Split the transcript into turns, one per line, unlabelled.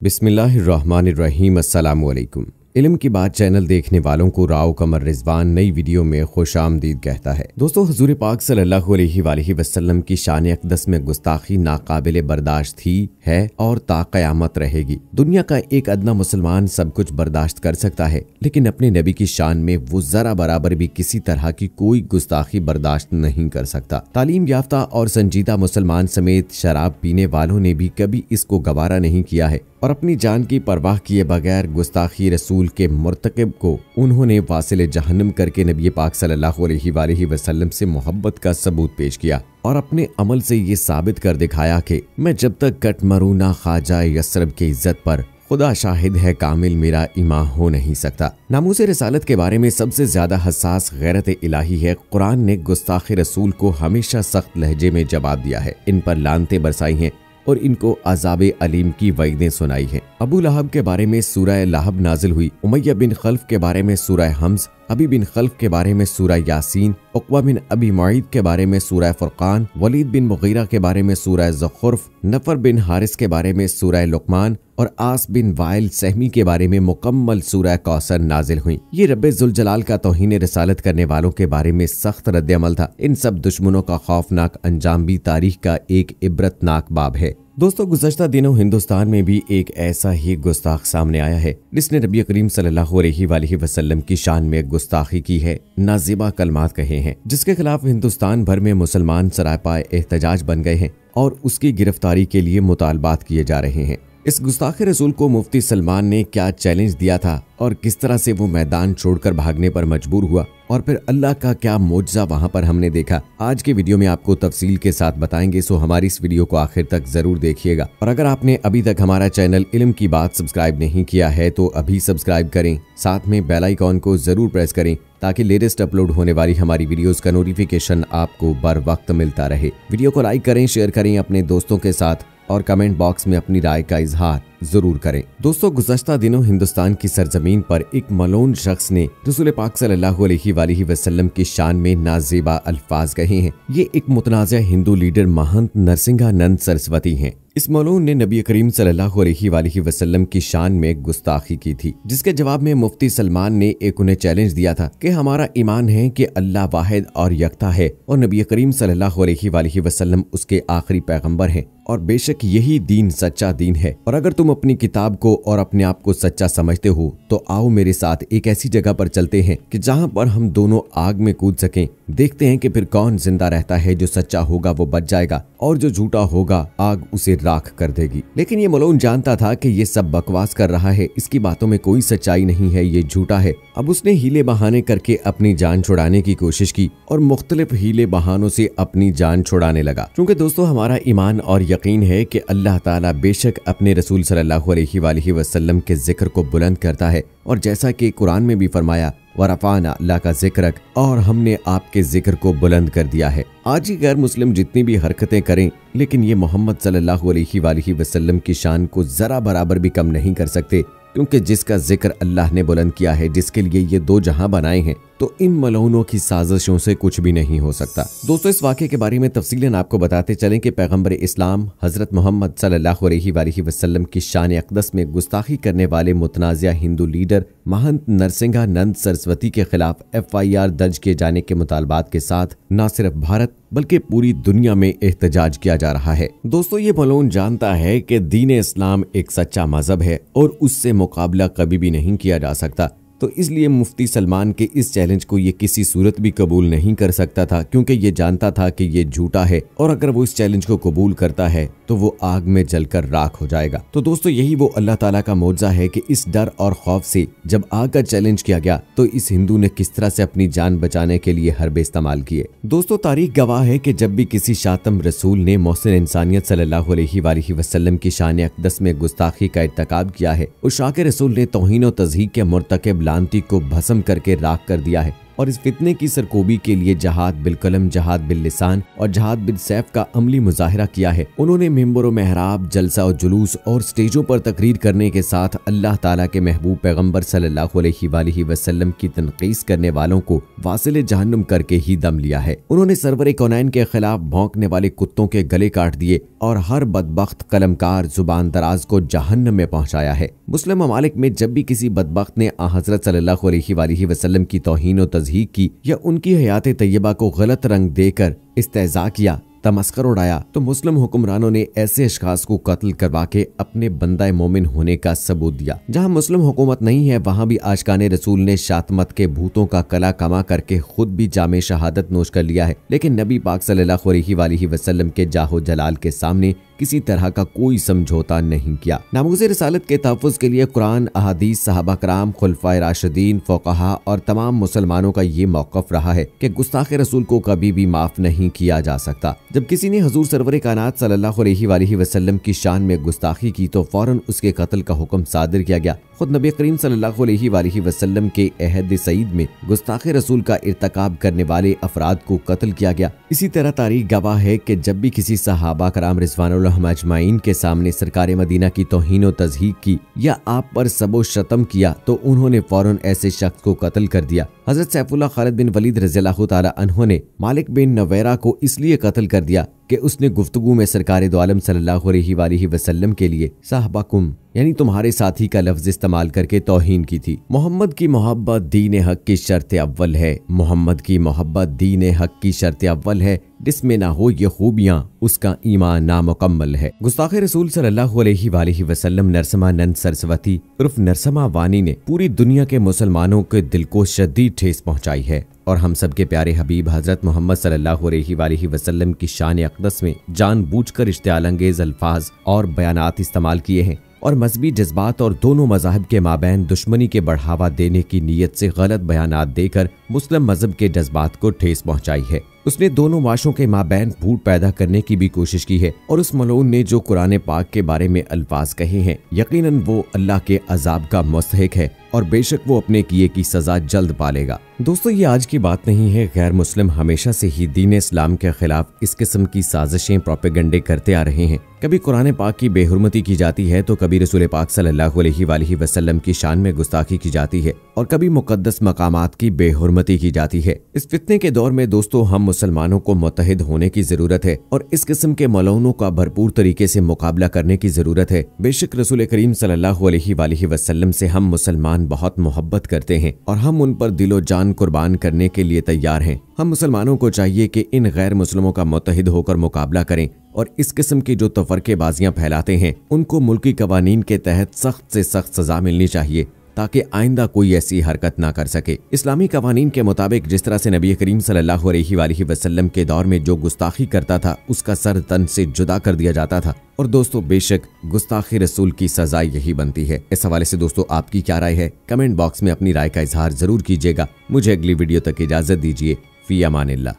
बिस्मिल्लाहिर्रहमानिर्रहीम। अस्सलामु अलैकुम। इल्म की बात चैनल देखने वालों को राव कमर रिजवान नई वीडियो में खुशामदीद कहता है। दोस्तों, हुजूर पाक सल्लल्लाहु अलैहि वसल्लम की शान अक़दस में गुस्ताखी नाकाबिल बर्दाश्त थी, है और ता क़यामत रहेगी। दुनिया का एक अदना मुसलमान सब कुछ बर्दाश्त कर सकता है, लेकिन अपने नबी की शान में वो जरा बराबर भी किसी तरह की कोई गुस्ताखी बर्दाश्त नहीं कर सकता। तालीम याफ्ता और संजीदा मुसलमान समेत शराब पीने वालों ने भी कभी इसको गवारा नहीं किया है और अपनी जान की परवाह किए बगैर गुस्ताखी रसूल के मुर्तकिब को उन्होंने वासिल जहन्नम करके नबी पाक सल्लल्लाहु अलैहि वसल्लम से मोहब्बत का सबूत पेश किया और अपने अमल से ये साबित कर दिखाया कि मैं जब तक कट मरूं ना ख्वाजा यसरब की इज्जत पर, खुदा शाहिद है कामिल मेरा ईमान हो नहीं सकता। नामूस रिसालत के बारे में सबसे ज्यादा हसास गैरत इलाही है। कुरान ने गुस्ताखी रसूल को हमेशा सख्त लहजे में जवाब दिया है, इन पर लानते बरसाई हैं और इनको अज़ाब अलीम की वईदें सुनाई हैं। अबू लहब के बारे में सूरह लहब नाजिल हुई, उमय्या बिन खल्फ के बारे में सूरह हमज़, अबी बिन खल्फ के बारे में सूरह यासीन, उक़बा बिन अबी मुईद के बारे में सूरह फुरक़ान, वलीद बिन मुगीरा के बारे में सूरह ज़ुख़्रुफ़, नफ़र बिन हारिस के बारे में सूरह लुक़मान और आस बिन वाइल सहमी के बारे में मुकम्मल सूरह कौसर नाजिल हुई। ये रब्बे ज़ुल जलाल का तौहीन रिसालत करने वालों के बारे में सख्त रद्द-ए-अमल था। इन सब दुश्मनों का खौफनाक अंजाम भी तारीख का एक इबरतनाक बाब है। दोस्तों, गुज़श्ता दिनों हिंदुस्तान में भी एक ऐसा ही गुस्ताख सामने आया है जिसने नबी करीम सल्लल्लाहु अलैहि वसल्लम की शान में गुस्ताखी की है, नाज़िबा कलमात कहे हैं, जिसके खिलाफ हिंदुस्तान भर में मुसलमान सरापाए एहतजाज बन गए हैं और उसकी गिरफ्तारी के लिए मुतालबात किए जा रहे हैं। इस गुस्ताखे रसूल को मुफ्ती सलमान ने क्या चैलेंज दिया था और किस तरह से वो मैदान छोड़कर भागने पर मजबूर हुआ और फिर अल्लाह का क्या मोजज़ा वहां पर हमने देखा, आज के वीडियो में आपको तफसील के साथ बताएंगे। सो हमारी इस वीडियो को आखिर तक जरूर देखिएगा और अगर आपने अभी तक हमारा चैनल इल्म की बात सब्सक्राइब नहीं किया है तो अभी सब्सक्राइब करें, साथ में बेल आइकॉन को जरूर प्रेस करें ताकि लेटेस्ट अपलोड होने वाली हमारी वीडियोस का नोटिफिकेशन आपको बर वक्त मिलता रहे। वीडियो को लाइक करें, शेयर करें अपने दोस्तों के साथ और कमेंट बॉक्स में अपनी राय का इजहार जरूर करें। दोस्तों, गुज़श्ता दिनों हिंदुस्तान की सरजमीन पर एक मलून शख्स ने रसूल पाक सल्लल्लाहु अलैहि वसल्लम की शान में नाज़ेबा अल्फाज कहे हैं। ये एक मुतनाज़ा हिंदू लीडर महंत नरसिंहानंद सरस्वती हैं। इस मौलून ने नबी करीम सल्लल्लाहु अलैहि वसल्लम की शान में गुस्ताखी की थी, जिसके जवाब में मुफ्ती सलमान ने एक उन्हें चैलेंज दिया था कि हमारा ईमान है कि अल्लाह वाहिद और यकता है और नबी करीम सल्लल्लाहु अलैहि वसल्लम उसके आखिरी पैगंबर हैं और बेशक यही दीन सच्चा दीन है और अगर तुम अपनी किताब को और अपने आप को सच्चा समझते हो तो आओ मेरे साथ एक ऐसी जगह पर चलते हैं कि जहां पर हम दोनों आग में कूद सकें। देखते हैं कि फिर कौन जिंदा रहता है। जो सच्चा होगा वो बच जाएगा और जो झूठा होगा आग उसे राख कर देगी। लेकिन ये मलून जानता था कि ये सब बकवास कर रहा है, इसकी बातों में कोई सच्चाई नहीं है, ये झूठा है। अब उसने हीले बहाने करके अपनी जान छुड़ाने की कोशिश की और मुख्तलिफ हीले बहानों से अपनी जान छुड़ाने लगा। क्योंकि दोस्तों, हमारा ईमान और यकीन है कि अल्लाह ताला बेशक अपने रसूल सल्लल्लाहु अलैहि वसल्लम के जिक्र को बुलंद करता है और जैसा कि कुरान में भी फरमाया, वरफ़ाना अल्लाह का जिक्र, और हमने आपके जिक्र को बुलंद कर दिया है। आज ही गैर मुस्लिम जितनी भी हरकतें करें, लेकिन ये मोहम्मद सल्लल्लाहु अलैहि वसल्लम की शान को जरा बराबर भी कम नहीं कर सकते, क्योंकि जिसका जिक्र अल्लाह ने बुलंद किया है, जिसके लिए ये दो जहां बनाए हैं, तो इन मलऊनों की साजिशों से कुछ भी नहीं हो सकता। दोस्तों, इस वाक़े के बारे में तफसीलन आपको बताते चलें कि पैगंबर इस्लाम हजरत मोहम्मद सल्लल्लाहु अलैहि वसल्लम की शान अक़दस में गुस्ताखी करने वाले मुतनाज़िया हिंदू लीडर महंत नरसिंहानंद सरस्वती के खिलाफ FIR दर्ज किए जाने के मुतालबात के साथ न सिर्फ भारत बल्कि पूरी दुनिया में एहतजाज किया जा रहा है। दोस्तों, ये मलून जानता है कि दीन इस्लाम एक सच्चा मजहब है और उससे मुकाबला कभी भी नहीं किया जा सकता, तो इसलिए मुफ्ती सलमान के इस चैलेंज को ये किसी सूरत भी कबूल नहीं कर सकता था, क्योंकि ये जानता था कि ये झूठा है और अगर वो इस चैलेंज को कबूल करता है तो वो आग में जलकर राख हो जाएगा। तो दोस्तों, यही वो अल्लाह ताला का मोजज़ा है कि इस डर और खौफ से जब आग का चैलेंज किया गया तो इस हिंदू ने किस तरह से अपनी जान बचाने के लिए हरबे इस्तेमाल किए। दोस्तों, तारीख गवाह है कि जब भी किसी शातम रसूल ने मोहसिन इंसानियत सल्लल्लाहु अलैहि वसल्लम की शान अक़दस में गुस्ताखी का इर्तिकाब किया है, उस शाकिर रसूल ने तौहीन और तज़हीक के मुर्तकिब लानती को भस्म करके राख कर दिया है। और इस फितने की सरकोबी के लिए जहाद बिलकलम, जहाद बिल लिसान और जहाद बिल सैफ का अमली मुजाहिरा किया है। उन्होंने मिंबर व मेहराब, जलसा और जुलूस और स्टेजों पर तकरीर करने के साथ अल्लाह ताला के महबूब पैगंबर सल्लल्लाहु अलैहि वसल्लम की तनकीस करने वालों को वासिल जहन्नुम करके ही दम लिया है। उन्होंने सरवर कौनैन के खिलाफ भौंकने वाले कुत्तों के गले काट दिए और हर बदबख्त कलमकार जुबान दराज को जहन्नम में पहुंचाया है। मुस्लिम ममालिक में जब भी किसी बदबख्त ने हज़रत सल्लल्लाहु अलैहि वसल्लम की तौहीन और तज़हीक की या उनकी हयात तैयबा को गलत रंग देकर इस्तेज़ा किया, तमस्कर उड़ाया, तो मुस्लिम हुक्मरानों ने ऐसे अशखास को कत्ल करवा के अपने बंदा मोमिन होने का सबूत दिया। जहां मुस्लिम हुकूमत नहीं है वहां भी आशिकाने रसूल ने शातमत के भूतों का कला कमा करके खुद भी जामे शहादत नोश कर लिया है, लेकिन नबी पाक सल्लल्लाहु अलैहि वसल्लम के जाहो जलाल के सामने किसी तरह का कोई समझौता नहीं किया। नामूज़ रिसालत के तहफ़्फ़ुज़ के लिए कुरान, अहादीस, सहाबा कराम, खुलफाए राशिदीन, फ़ुक़हा और तमाम मुसलमानों का ये मौक़िफ़ रहा है कि गुस्ताख़ रसूल को कभी भी माफ़ नहीं किया जा सकता। जब किसी ने हज़ूर सरवर कायनात सल्लल्लाहु अलैहि वसल्लम की शान में गुस्ताखी की तो फ़ौरन उसके कत्ल का हुक्म सादिर किया गया। खुद नबी करीम सल्लल्लाहु अलैहि वसल्लम के अहद सईद में गुस्ताख़ रसूल का इर्तकाब करने वाले अफराद को कत्ल किया गया। इसी तरह तारीख गवाह है कि जब भी किसी सहाबा कराम रिज़वानुल्लाह अजमाइन के सामने सरकार मदीना की तौहीन और तज़हीक की या आप पर सबो शतम किया तो उन्होंने फौरन ऐसे शख्स को कत्ल कर दिया। हज़रत सैफुल्लाह खालिद बिन वलीद रज़ियल्लाहु ताला अन्हु ने मालिक बिन नवैरा को इसलिए कत्ल कर दिया कि उसने गुफ्तगू में सरकार दो आलम सल्लल्लाहु अलैहि वसल्लम के लिए साहबाकुम यानी तुम्हारे साथी का लफ्ज इस्तेमाल करके तौहीन की थी। मोहम्मद की मोहब्बत दीन हक की शर्त अव्वल है। मोहम्मद की मोहब्बत दीन हक की शर्त अव्वल है, जिसमें ना हो ये खूबियां उसका ईमान नामुकम्मल है। गुस्ताखे रसूल सल्लल्लाहु अलैहि वसल्लम नरसमा नंद सरस्वती उर्फ नरसमा वानी ने पूरी दुनिया के मुसलमानों के दिल को शदीद ठेस पहुंचाई है और हम सब के प्यारे हबीब हजरत मोहम्मद सल्लल्लाहु अलैहि वसल्लम की शान अक़दस में जानबूझकर इश्तिआल अंगेज अल्फाज और बयानात इस्तेमाल किए हैं और मजहबी जज्बात और दोनों मज़ाहिब के माबैन दुश्मनी के बढ़ावा देने की नीयत से गलत बयानात देकर मुस्लिम मजहब के जज्बात को ठेस पहुंचाई है। उसने दोनों माशों के माबैन फूट पैदा करने की भी कोशिश की है और उस मलऊन ने जो कुरान पाक के बारे में अल्फाज कहे हैं यकीनन वो अल्लाह के अजाब का मुस्तहिक है और बेशक वो अपने किए की सजा जल्द पालेगा। दोस्तों, ये आज की बात नहीं है। गैर मुस्लिम हमेशा से ही दीन इस्लाम के खिलाफ इस किस्म की साजिशें, प्रोपेगेंडे करते आ रहे हैं। कभी कुरान पाक की बेहुरमती की जाती है तो कभी रसूल पाक सल्लल्लाहु अलैहि वसल्लम की शान में गुस्ताखी की जाती है और कभी मुकद्दस मकामात की बेहुरमती की जाती है। इस फितने के दौर में दोस्तों हम मुसलमानों को मुत्तहिद होने की जरूरत है और इस किस्म के मलऊनों का भरपूर तरीके से मुकाबला करने की जरूरत है। बेशक रसूल करीम सल्लल्लाहु अलैहि वसल्लम से हम मुसलमान बहुत मोहब्बत करते हैं और हम उन पर दिलो जान कुर्बान करने के लिए तैयार हैं। हम मुसलमानों को चाहिए कि इन गैर मुस्लिमों का मुत्तहिद होकर मुकाबला करें और इस किस्म की जो तफरकेबाजियां फैलाते हैं उनको मुल्की कवानीन के तहत सख्त से सख्त सजा मिलनी चाहिए ताकि आइंदा कोई ऐसी हरकत ना कर सके। इस्लामी कवानीन के मुताबिक जिस तरह से नबी करीम सल्लल्लाहु अलैहि वसल्लम के दौर में जो गुस्ताखी करता था उसका सर तन से जुदा कर दिया जाता था और दोस्तों बेशक गुस्ताखी रसूल की सजा यही बनती है। इस हवाले से दोस्तों आपकी क्या राय है? कमेंट बॉक्स में अपनी राय का इजहार जरूर कीजिएगा। मुझे अगली वीडियो तक इजाजत दीजिए। फी अमानिल्लाह।